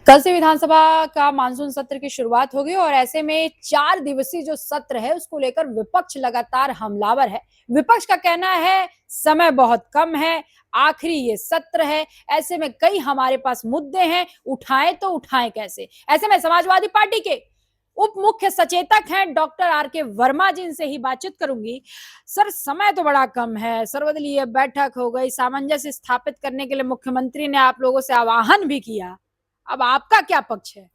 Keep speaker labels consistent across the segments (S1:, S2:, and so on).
S1: कल से विधानसभा का मानसून सत्र की शुरुआत होगी और ऐसे में 4 दिवसीय जो सत्र है उसको लेकर विपक्ष लगातार हमलावर है। विपक्ष का कहना है समय बहुत कम है, आखिरी ये सत्र है, ऐसे में कई हमारे पास मुद्दे हैं, उठाएं तो उठाएं कैसे। ऐसे में समाजवादी पार्टी के उप मुख्य सचेतक हैं डॉक्टर आर.के. वर्मा जी, इनसे ही बातचीत करूंगी। सर, समय तो बड़ा कम है, सर्वदलीय बैठक हो गई, सामंजस्य स्थापित करने के लिए मुख्यमंत्री ने आप लोगों से आह्वान भी किया। अब आपका क्या पक्ष है?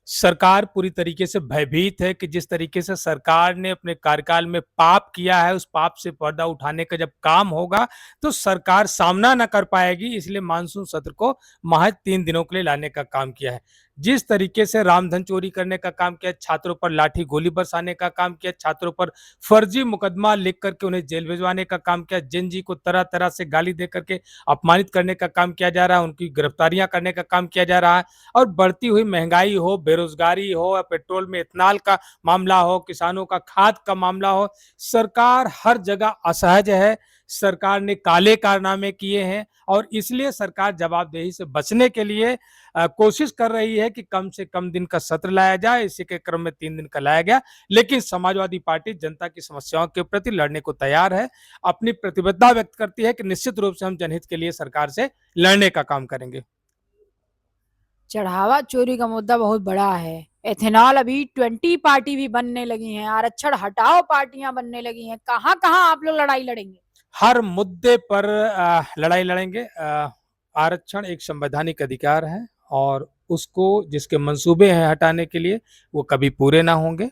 S2: सरकार पूरी तरीके से भयभीत है कि जिस तरीके से सरकार ने अपने कार्यकाल में पाप किया है, उस पाप से पर्दा उठाने का जब काम होगा तो सरकार सामना न कर पाएगी। इसलिए मानसून सत्र को महज 3 दिनों के लिए लाने का काम किया है। जिस तरीके से रामधन चोरी करने का काम किया, छात्रों पर लाठी गोली बरसाने का काम किया, छात्रों पर फर्जी मुकदमा लिख करके उन्हें जेल भिजवाने का काम किया, जिन जी को तरह तरह से गाली दे करके अपमानित करने का काम किया जा रहा है, उनकी गिरफ्तारियां करने का काम किया जा रहा है। और बढ़ती हुई महंगाई हो, बेरोजगारी हो, या पेट्रोल में इथेनॉल का मामला हो, किसानों का खाद का मामला हो, सरकार हर जगह असहज है। सरकार ने काले कारनामे किए हैं और इसलिए सरकार जवाबदेही से बचने के लिए कोशिश कर रही है कि कम से कम दिन का सत्र लाया जाए। इसी के क्रम में 3 दिन का लाया गया, लेकिन समाजवादी पार्टी जनता की समस्याओं के प्रति लड़ने को तैयार है, अपनी प्रतिबद्धता व्यक्त करती है कि निश्चित रूप से हम जनहित के लिए सरकार से लड़ने का काम करेंगे।
S1: चढ़ावा चोरी का मुद्दा बहुत बड़ा है। एथेनॉल अभी 20 पार्टी भी बनने लगी हैं, आरक्षण हटाओ पार्टियां बनने लगी हैं। कहां कहां आप लोग लड़ाई लड़ेंगे?
S2: हर मुद्दे पर लड़ाई लड़ेंगे। आरक्षण एक संवैधानिक अधिकार है और उसको जिसके मंसूबे हैं हटाने के लिए वो कभी पूरे ना होंगे।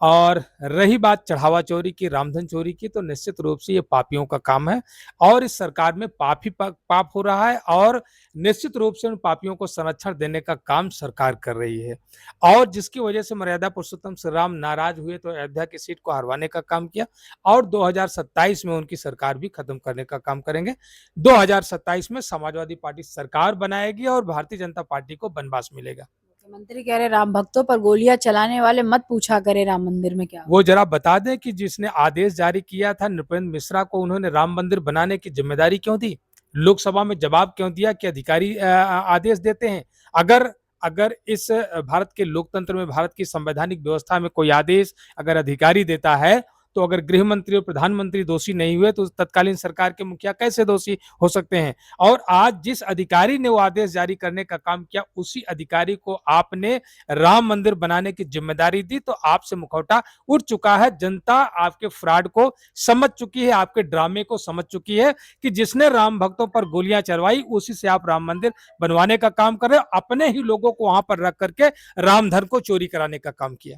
S2: और रही बात चढ़ावा चोरी की, रामधन चोरी की, तो निश्चित रूप से ये पापियों का काम है और इस सरकार में पाप ही पाप हो रहा है और निश्चित रूप से उन पापियों को संरक्षण देने का काम सरकार कर रही है। और जिसकी वजह से मर्यादा पुरुषोत्तम श्री राम नाराज हुए तो अयोध्या की सीट को हरवाने का काम किया और 2027 में उनकी सरकार भी खत्म करने का काम करेंगे। 2027 में समाजवादी पार्टी सरकार बनाएगी और भारतीय जनता पार्टी को बनवास मिलेगा।
S1: मुख्यमंत्री कह रहे राम भक्तों पर गोलियां चलाने वाले मत पूछा करे राम मंदिर में क्या।
S2: वो जरा बता दें कि जिसने आदेश जारी किया था नृपेंद्र मिश्रा को, उन्होंने राम मंदिर बनाने की जिम्मेदारी क्यों दी? लोकसभा में जवाब क्यों दिया कि अधिकारी आदेश देते हैं? अगर अगर इस भारत के लोकतंत्र में, भारत की संवैधानिक व्यवस्था में कोई आदेश अगर अधिकारी देता है तो अगर गृह मंत्री और प्रधानमंत्री दोषी नहीं हुए तो तत्कालीन सरकार के मुखिया कैसे दोषी हो सकते हैं? और आज जिस अधिकारी ने वो आदेश जारी करने का काम किया, उसी अधिकारी को आपने राम मंदिर बनाने की जिम्मेदारी दी, तो आपसे मुखौटा उठ चुका है। जनता आपके फ्रॉड को समझ चुकी है, आपके ड्रामे को समझ चुकी है कि जिसने राम भक्तों पर गोलियां चलवाई उसी से आप राम मंदिर बनवाने का काम कर रहे हो। अपने ही लोगों को वहां पर रख करके राम धन को चोरी कराने का काम किया।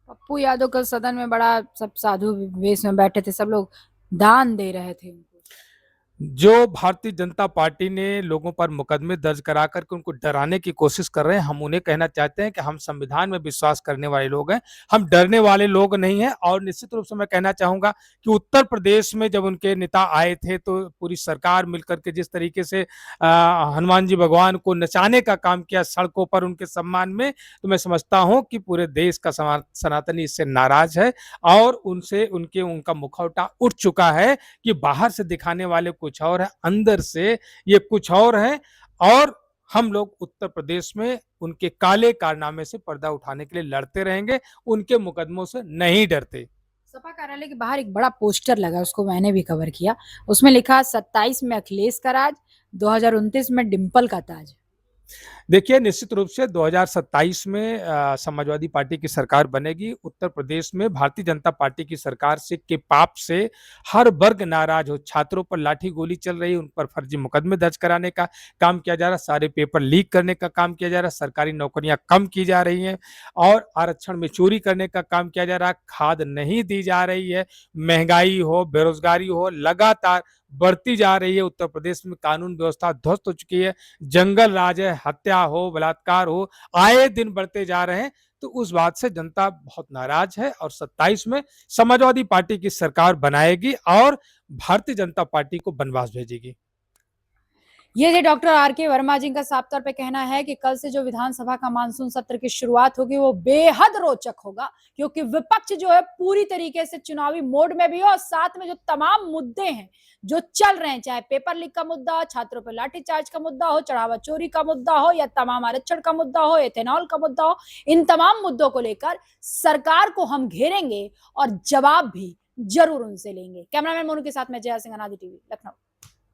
S1: पप्पू यादव कल सदन में बड़ा सब साधु वेश में बैठे थे, सब लोग दान दे रहे थे उनको।
S2: जो भारतीय जनता पार्टी ने लोगों पर मुकदमे दर्ज करा करके उनको डराने की कोशिश कर रहे हैं, हम उन्हें कहना चाहते हैं कि हम संविधान में विश्वास करने वाले लोग हैं, हम डरने वाले लोग नहीं हैं। और निश्चित रूप से मैं कहना चाहूंगा कि उत्तर प्रदेश में जब उनके नेता आए थे तो पूरी सरकार मिलकर के जिस तरीके से हनुमान जी भगवान को नचाने का काम किया सड़कों पर उनके सम्मान में, तो मैं समझता हूं कि पूरे देश का सनातनी इससे नाराज है और उनसे उनका मुखौटा उठ चुका है कि बाहर से दिखाने वाले कुछ और है, अंदर से ये कुछ और है। और हम लोग उत्तर प्रदेश में उनके काले कारनामे से पर्दा उठाने के लिए लड़ते रहेंगे, उनके मुकदमों से नहीं डरते।
S1: सपा कार्यालय के बाहर एक बड़ा पोस्टर लगा, उसको मैंने भी कवर किया। उसमें लिखा 27 में अखिलेश का राज, 2029 में डिंपल का ताज।
S2: देखिए, निश्चित रूप से 2027 में समाजवादी पार्टी की सरकार बनेगी। उत्तर प्रदेश में भारतीय जनता पार्टी की सरकार से के पाप से हर वर्ग नाराज हो। छात्रों पर लाठी गोली चल रही है, उन पर फर्जी मुकदमे दर्ज कराने का काम किया जा रहा है, सारे पेपर लीक करने का काम किया जा रहा है, सरकारी नौकरियां कम की जा रही हैं और आरक्षण में चोरी करने का काम किया जा रहा है, खाद नहीं दी जा रही है, महंगाई हो, बेरोजगारी हो, लगातार बढ़ती जा रही है। उत्तर प्रदेश में कानून व्यवस्था ध्वस्त हो चुकी है, जंगल राज है, हत्या हो, बलात्कार हो, आए दिन बढ़ते जा रहे हैं। तो उस बात से जनता बहुत नाराज है और 27 में समाजवादी पार्टी की सरकार बनाएगी और भारतीय जनता पार्टी को बनवास भेजेगी।
S1: ये थे डॉक्टर आर के वर्मा जी का साफ तौर पे कहना है कि कल से जो विधानसभा का मानसून सत्र की शुरुआत होगी वो बेहद रोचक होगा, क्योंकि विपक्ष जो है पूरी तरीके से चुनावी मोड में भी है और साथ में जो तमाम मुद्दे हैं जो चल रहे हैं, चाहे पेपर लीक का मुद्दा हो, छात्रों पर लाठीचार्ज का मुद्दा हो, चढ़ावा चोरी का मुद्दा हो या तमाम आरक्षण का मुद्दा हो, एथेनॉल का मुद्दा हो, इन तमाम मुद्दों को लेकर सरकार को हम घेरेंगे और जवाब भी जरूर उनसे लेंगे। कैमरामैन मोनू के साथ मैं जया सिंह, अनादि टीवी, लखनऊ।